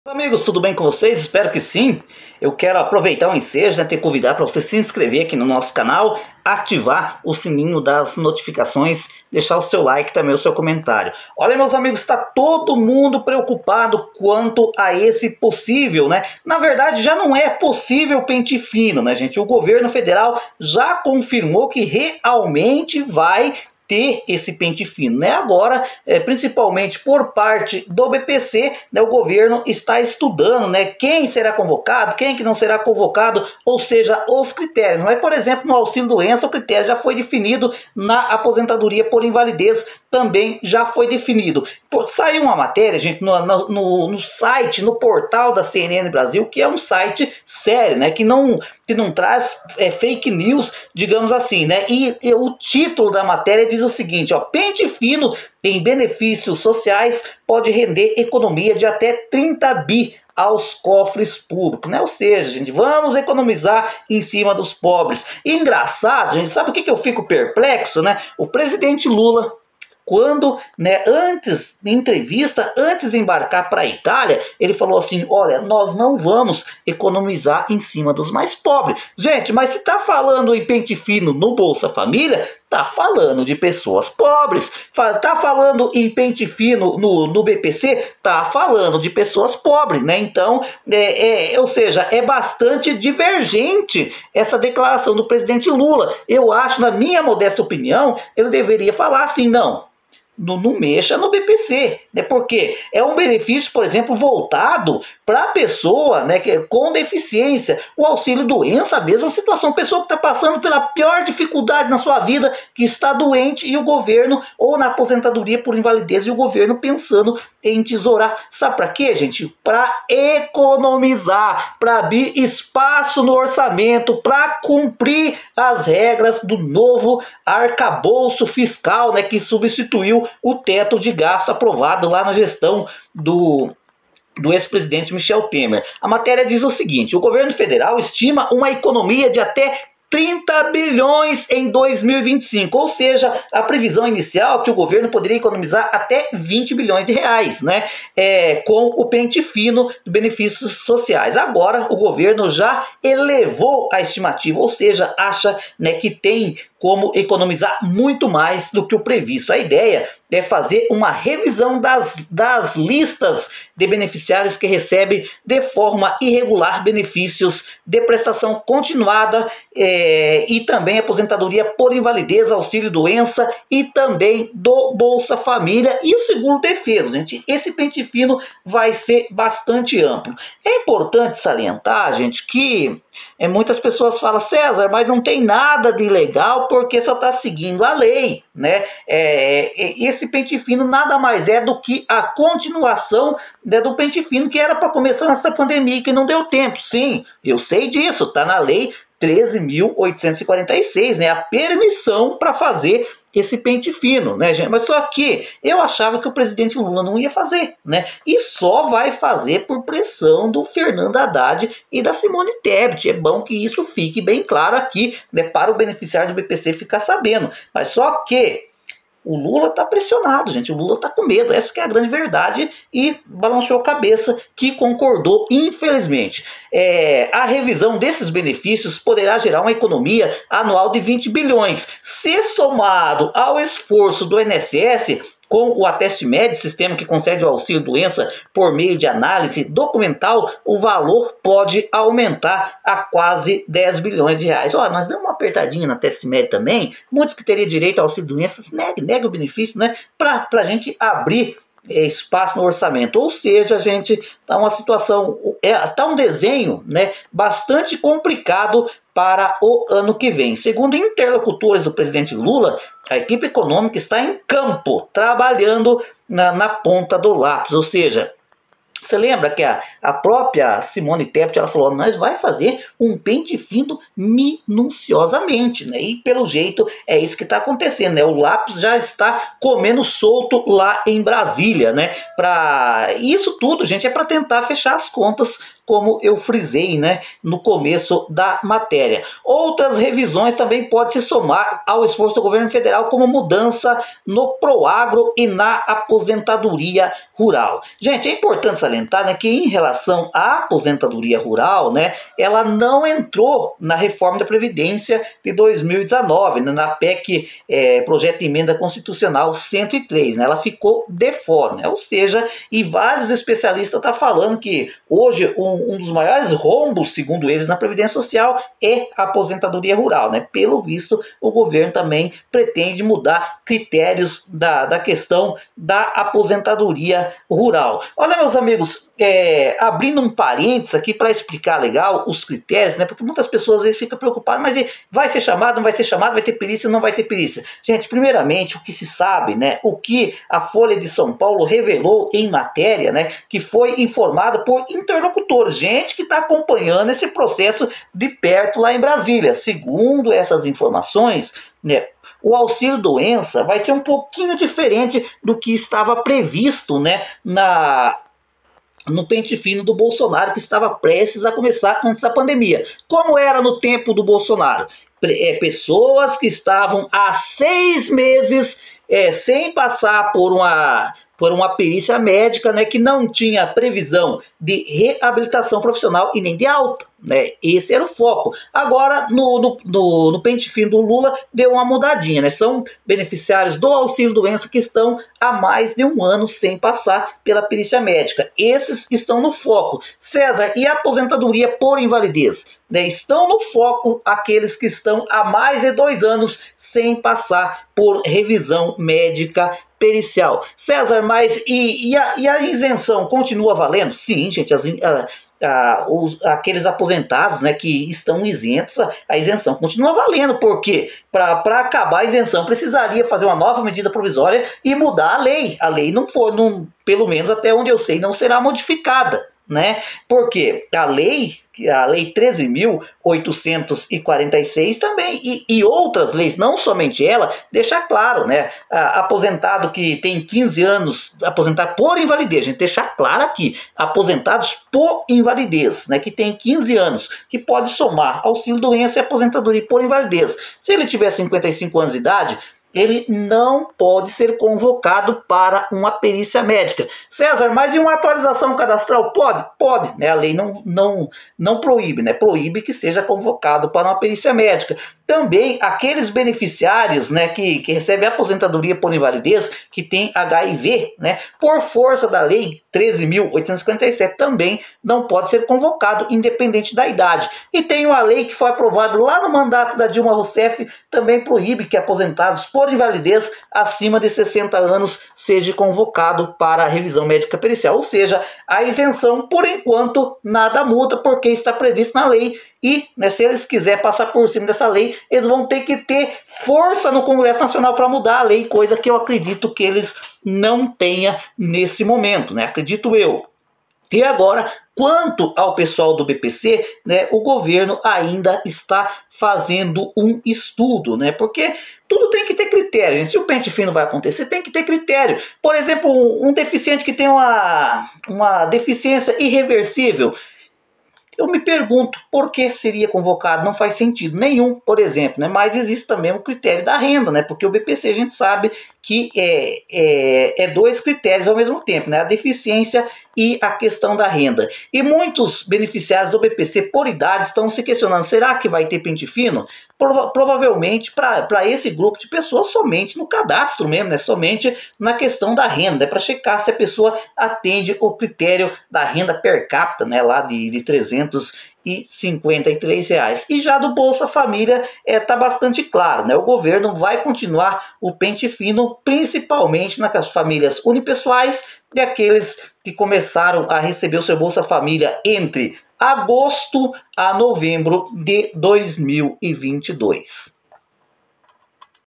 Amigos, tudo bem com vocês? Espero que sim. Eu quero aproveitar o ensejo, né, ter convidado para você se inscrever aqui no nosso canal, ativar o sininho das notificações, deixar o seu like também, o seu comentário. Olha, meus amigos, está todo mundo preocupado quanto a esse possível, né? Na verdade, já não é possível pente fino, né, gente? O governo federal já confirmou que realmente vai ter esse pente fino, né? Agora, principalmente por parte do BPC, né, o governo está estudando, né, quem será convocado, quem que não será convocado, ou seja, os critérios. Mas, por exemplo, no auxílio-doença, o critério já foi definido, na aposentadoria por invalidez também já foi definido. Saiu uma matéria, gente, no site, no portal da CNN Brasil, que é um site sério, né, que não traz fake news, digamos assim, né? E o título da matéria diz o seguinte, ó: pente fino em benefícios sociais pode render economia de até 30 bi aos cofres públicos, né? Ou seja, gente, vamos economizar em cima dos pobres. E engraçado, gente, sabe o que eu fico perplexo, né? O presidente Lula, quando, né, em entrevista, antes de embarcar para a Itália, ele falou assim: olha, nós não vamos economizar em cima dos mais pobres. Gente, mas se está falando em pente fino no Bolsa Família, está falando de pessoas pobres. Está falando em pente fino no BPC, está falando de pessoas pobres, né? Então, ou seja, é bastante divergente essa declaração do presidente Lula. Eu acho, na minha modesta opinião, ele deveria falar assim: não mexa no BPC, né? Porque é um benefício, por exemplo, voltado para a pessoa, né, com deficiência. O auxílio-doença, a mesma situação, pessoa que está passando pela pior dificuldade na sua vida, que está doente, e o governo, ou na aposentadoria por invalidez, e o governo pensando em tesourar. Sabe para quê, gente? Para economizar, para abrir espaço no orçamento, para cumprir as regras do novo arcabouço fiscal, né, que substituiu o teto de gasto aprovado lá na gestão do ex-presidente Michel Temer. A matéria diz o seguinte: o governo federal estima uma economia de até 30 bilhões em 2025, ou seja, a previsão inicial é que o governo poderia economizar até 20 bilhões de reais, né, com o pente fino de benefícios sociais. Agora o governo já elevou a estimativa, ou seja, acha, né, que tem como economizar muito mais do que o previsto. A ideia é fazer uma revisão das listas de beneficiários que recebem de forma irregular benefícios de prestação continuada e também aposentadoria por invalidez, auxílio-doença e também do Bolsa Família e o seguro-defesa. Gente, esse pente fino vai ser bastante amplo. É importante salientar, gente, que muitas pessoas falam: César, mas não tem nada de ilegal porque só está seguindo a lei, né? Esse pente fino nada mais é do que a continuação, né, do pente fino que era para começar nessa pandemia, que não deu tempo. Sim, eu sei disso, está na lei 13.846, né? A permissão para fazer esse pente fino, né, gente? Mas só que eu achava que o presidente Lula não ia fazer, né? E só vai fazer por pressão do Fernando Haddad e da Simone Tebet. É bom que isso fique bem claro aqui, né, para o beneficiário do BPC ficar sabendo. Mas só que o Lula está pressionado, gente. O Lula está com medo. Essa que é a grande verdade. E balançou a cabeça que concordou, infelizmente. A revisão desses benefícios poderá gerar uma economia anual de 20 bilhões. Se somado ao esforço do INSS, com o Ateste-Med, sistema que concede o auxílio-doença por meio de análise documental, o valor pode aumentar a quase 10 bilhões de reais. Olha, nós damos uma apertadinha na Ateste-Med também, muitos que teriam direito ao auxílio-doença negam o benefício, né, para a gente abrir espaço no orçamento. Ou seja, gente, está uma situação, está um desenho, né, bastante complicado para o ano que vem. Segundo interlocutores do presidente Lula, a equipe econômica está em campo, trabalhando na ponta do lápis. Ou seja, você lembra que a própria Simone Tebet, ela falou: nós vai fazer um pente fino minuciosamente, né? E pelo jeito é isso que está acontecendo, né? O lápis já está comendo solto lá em Brasília, né? Isso tudo, gente, é para tentar fechar as contas como eu frisei, né, no começo da matéria. Outras revisões também podem se somar ao esforço do governo federal, como mudança no Proagro e na aposentadoria rural. Gente, é importante salientar, né, que em relação à aposentadoria rural, né, ela não entrou na reforma da Previdência de 2019, né, na PEC, Projeto de Emenda Constitucional 103, né, ela ficou de fora, né, ou seja, e vários especialistas estão falando que hoje um dos maiores rombos, segundo eles, na Previdência Social é a aposentadoria rural, né, pelo visto o governo também pretende mudar critérios da questão da aposentadoria rural. Olha, meus amigos, abrindo um parênteses aqui para explicar legal os critérios, né? Porque muitas pessoas às vezes ficam preocupadas, mas vai ser chamado, não vai ser chamado, vai ter perícia, não vai ter perícia. Gente, primeiramente, o que se sabe, né? O que a Folha de São Paulo revelou em matéria, né? Que foi informada por interlocutores, gente que está acompanhando esse processo de perto lá em Brasília. Segundo essas informações, né, o auxílio-doença vai ser um pouquinho diferente do que estava previsto, né, no pente fino do Bolsonaro, que estava prestes a começar antes da pandemia. Como era no tempo do Bolsonaro? Pessoas que estavam há 6 meses sem passar por uma perícia médica, né, que não tinha previsão de reabilitação profissional e nem de alta, né? Esse era o foco. Agora, no pente fino do Lula, deu uma mudadinha, né? São beneficiários do auxílio-doença que estão há mais de 1 ano sem passar pela perícia médica. Esses estão no foco. César, e a aposentadoria por invalidez? Né? Estão no foco aqueles que estão há mais de 2 anos sem passar por revisão médica pericial. César, mas e a isenção continua valendo? Sim, gente, aqueles aposentados, né, que estão isentos, a isenção continua valendo, porque para acabar a isenção precisaria fazer uma nova medida provisória e mudar a lei. A lei não foi, pelo menos até onde eu sei, não será modificada, né? Porque a lei 13.846 também, e outras leis, não somente ela, deixa claro, né? Aposentado que tem 15 anos, aposentado por invalidez, a gente deixar claro aqui, aposentados por invalidez, né? Que tem 15 anos, que pode somar auxílio-doença e aposentadoria por invalidez. Se ele tiver 55 anos de idade, ele não pode ser convocado para uma perícia médica. César, mas e uma atualização cadastral? Pode, né? A lei não proíbe, né? Proíbe que seja convocado para uma perícia médica. Também aqueles beneficiários, né, que recebem aposentadoria por invalidez, que tem HIV, né, por força da lei 13.847, também não pode ser convocado, independente da idade. E tem uma lei que foi aprovada lá no mandato da Dilma Rousseff, também proíbe que aposentados por invalidez acima de 60 anos seja convocado para a revisão médica pericial. Ou seja, a isenção, por enquanto, nada muda, porque está previsto na lei. E, né, se eles quiserem passar por cima dessa lei, eles vão ter que ter força no Congresso Nacional para mudar a lei, coisa que eu acredito que eles não tenham nesse momento, né? Acredito eu. E agora, quanto ao pessoal do BPC, né, o governo ainda está fazendo um estudo, né? Porque tudo tem que ter critério, gente. Se o pente fino vai acontecer, tem que ter critério. Por exemplo, um deficiente que tem uma deficiência irreversível, eu me pergunto por que seria convocado, não faz sentido nenhum, por exemplo, né? Mas existe também o critério da renda, né? Porque o BPC a gente sabe que é 2 critérios ao mesmo tempo, né? A deficiência e a questão da renda. E muitos beneficiários do BPC por idade estão se questionando, será que vai ter pente fino? Provavelmente para esse grupo de pessoas somente no cadastro mesmo, né? Somente na questão da renda, para checar se a pessoa atende o critério da renda per capita, né? Lá de R$353. E já do Bolsa Família está bastante claro, né? O governo vai continuar o pente fino, principalmente nas famílias unipessoais e aqueles que começaram a receber o seu Bolsa Família entre agosto a novembro de 2022.